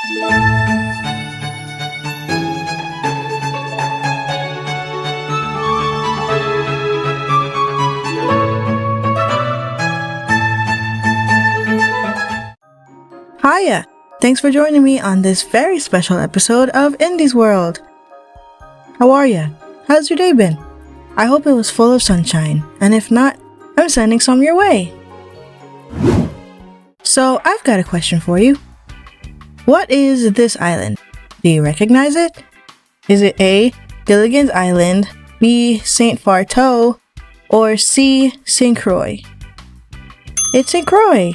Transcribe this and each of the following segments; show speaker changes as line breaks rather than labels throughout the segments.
Hiya! Thanks for joining me on this very special episode of Indie's World. How are ya? How's your day been? I hope it was full of sunshine, and if not, I'm sending some your way. So, I've got a question for you. What is this island? Do you recognize it? Is it A. Gilligan's Island, B. St. Farteau, or C. St. Croix? It's St. Croix!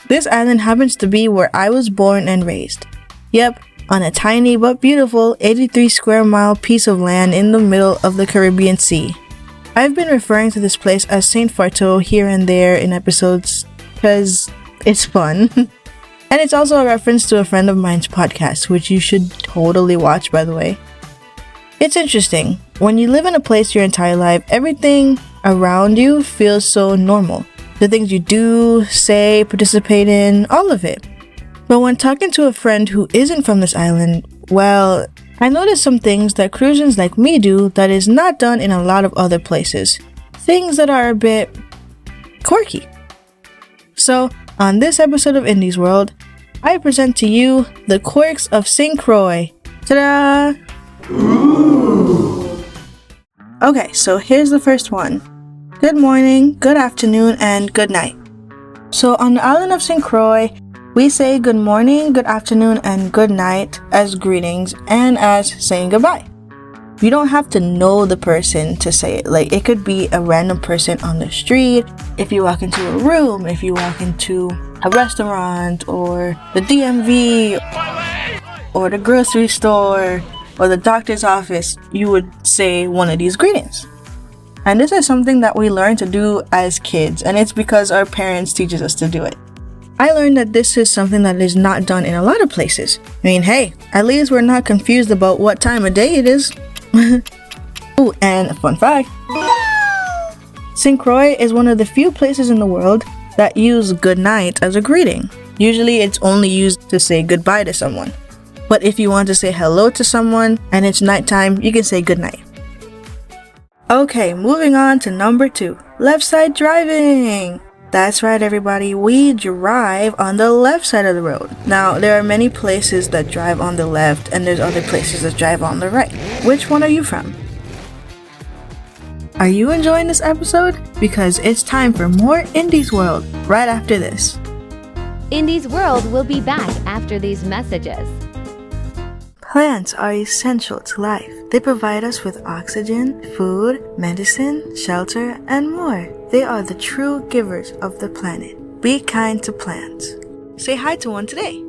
This island happens to be where I was born and raised. Yep, on a tiny but beautiful 83 square mile piece of land in the middle of the Caribbean Sea. I've been referring to this place as St. Farteau here and there in episodes because it's fun. And it's also a reference to a friend of mine's podcast, which you should totally watch, by the way. It's interesting. When you live in a place your entire life, everything around you feels so normal. The things you do, say, participate in, all of it. But when talking to a friend who isn't from this island, well, I noticed some things that Cruisians like me do that is not done in a lot of other places. Things that are a bit quirky. So, on this episode of Indie's World, I present to you the quirks of St. Croix. Ta-da! Ooh. Okay, so here's the first one. Good morning, good afternoon, and good night. So on the island of St. Croix, we say good morning, good afternoon, and good night as greetings and as saying goodbye. You don't have to know the person to say it. Like, it could be a random person on the street, if you walk into a room, if you walk into a restaurant, or the DMV, or the grocery store, or the doctor's office, you would say one of these greetings. And this is something that we learn to do as kids, and it's because our parents teaches us to do it. I learned that this is something that is not done in a lot of places. I mean, hey, at least we're not confused about what time of day it is. Ooh, and a fun fact. St. Croix is one of the few places in the world that use good night as a greeting. Usually it's only used to say goodbye to someone. But if you want to say hello to someone and it's nighttime, you can say good night. Okay, moving on to number 2, left side driving. That's right, everybody, we drive on the left side of the road. Now, there are many places that drive on the left and there's other places that drive on the right. Which one are you from? Are you enjoying this episode? Because it's time for more Indie's World right after this.
Indie's World will be back after these messages.
Plants are essential to life. They provide us with oxygen, food, medicine, shelter, and more. They are the true givers of the planet. Be kind to plants. Say hi to one today.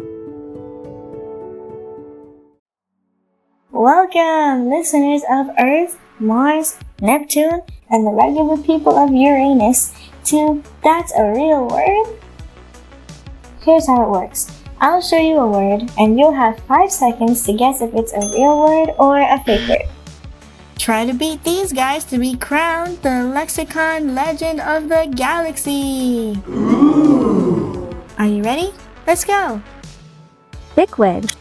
Welcome, listeners of Earth, Mars, Neptune, and the regular people of Uranus to That's a Real Word? Here's how it works. I'll show you a word, and you'll have 5 seconds to guess if it's a real word or a fake word. Try to beat these guys to be crowned the lexicon legend of the galaxy. Ooh. Are you ready? Let's go.
Liquid.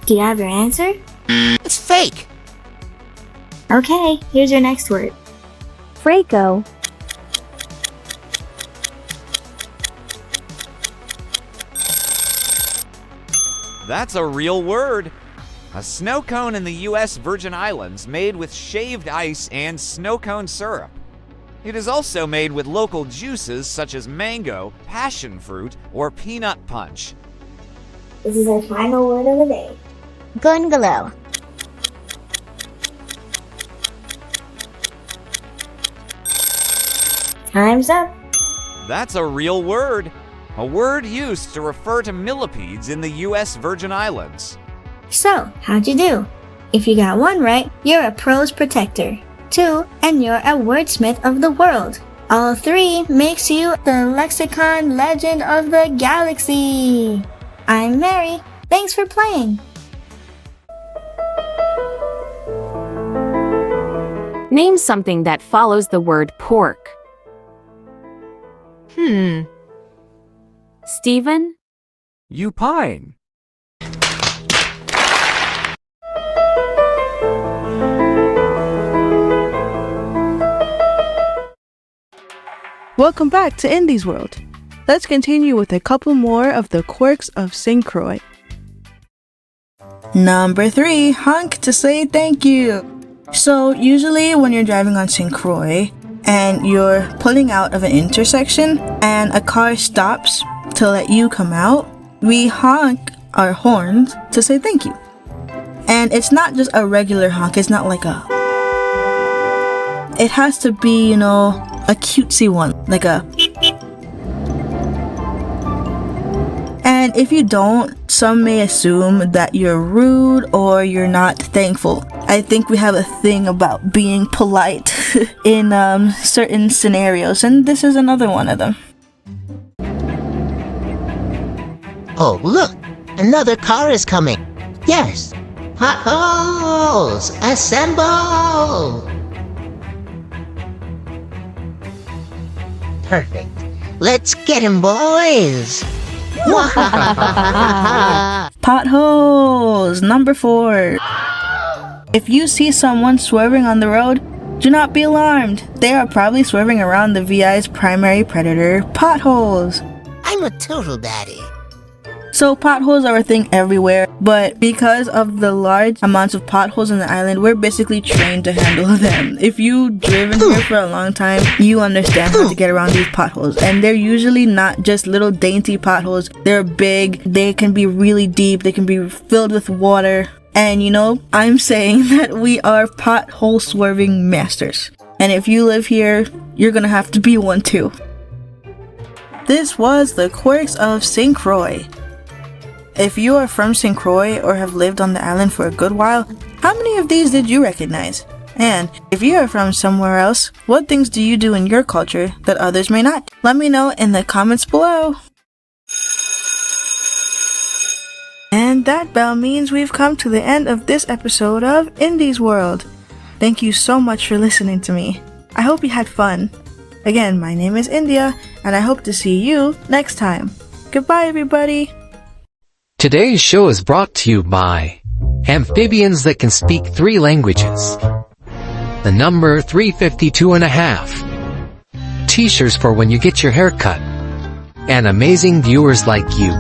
Do you have your answer?
It's fake.
Okay, here's your next word.
Fraco.
That's a real word. A snow cone in the U.S. Virgin Islands made with shaved ice and snow cone syrup. It is also made with local juices such as mango, passion fruit, or peanut punch.
This is our final word of the day.
Bungalow.
Time's up.
That's a real word. A word used to refer to millipedes in the U.S. Virgin Islands.
So, how'd you do? If you got 1 right, you're a prose protector. 2, and you're a wordsmith of the world. All 3 makes you the lexicon legend of the galaxy. I'm Mary. Thanks for playing.
Name something that follows the word pork.
Stephen?
You pine.
Welcome back to Indy's World. Let's continue with a couple more of the quirks of St. Croix. Number 3, honk to say thank you. So usually when you're driving on St. Croix and you're pulling out of an intersection and a car stops to let you come out, we honk our horns to say thank you. And it's not just a regular honk, it's not like a... It has to be, you know, a cutesy one, like a... And if you don't, some may assume that you're rude or you're not thankful. I think we have a thing about being polite in certain scenarios, and this is another one of them.
Oh, look! Another car is coming! Yes! Potholes! Assemble! Perfect. Let's get him, boys!
Potholes! Number 4. If you see someone swerving on the road, do not be alarmed. They are probably swerving around the VI's primary predator, potholes.
I'm a total baddie.
So potholes are a thing everywhere, but because of the large amounts of potholes on the island, we're basically trained to handle them. If you've driven here for a long time, you understand how to get around these potholes. And they're usually not just little dainty potholes. They're big, they can be really deep, they can be filled with water. And you know, I'm saying that we are pothole swerving masters. And if you live here, you're gonna have to be one too. This was the quirks of St. Croix. If you are from St. Croix or have lived on the island for a good while, how many of these did you recognize? And if you are from somewhere else, what things do you do in your culture that others may not? Let me know in the comments below. And that bell means we've come to the end of this episode of Indy's World. Thank you so much for listening to me. I hope you had fun. Again, my name is India, and I hope to see you next time. Goodbye, everybody.
Today's show is brought to you by amphibians that can speak 3 languages. The number 352.5. T-shirts for when you get your hair cut. And amazing viewers like you.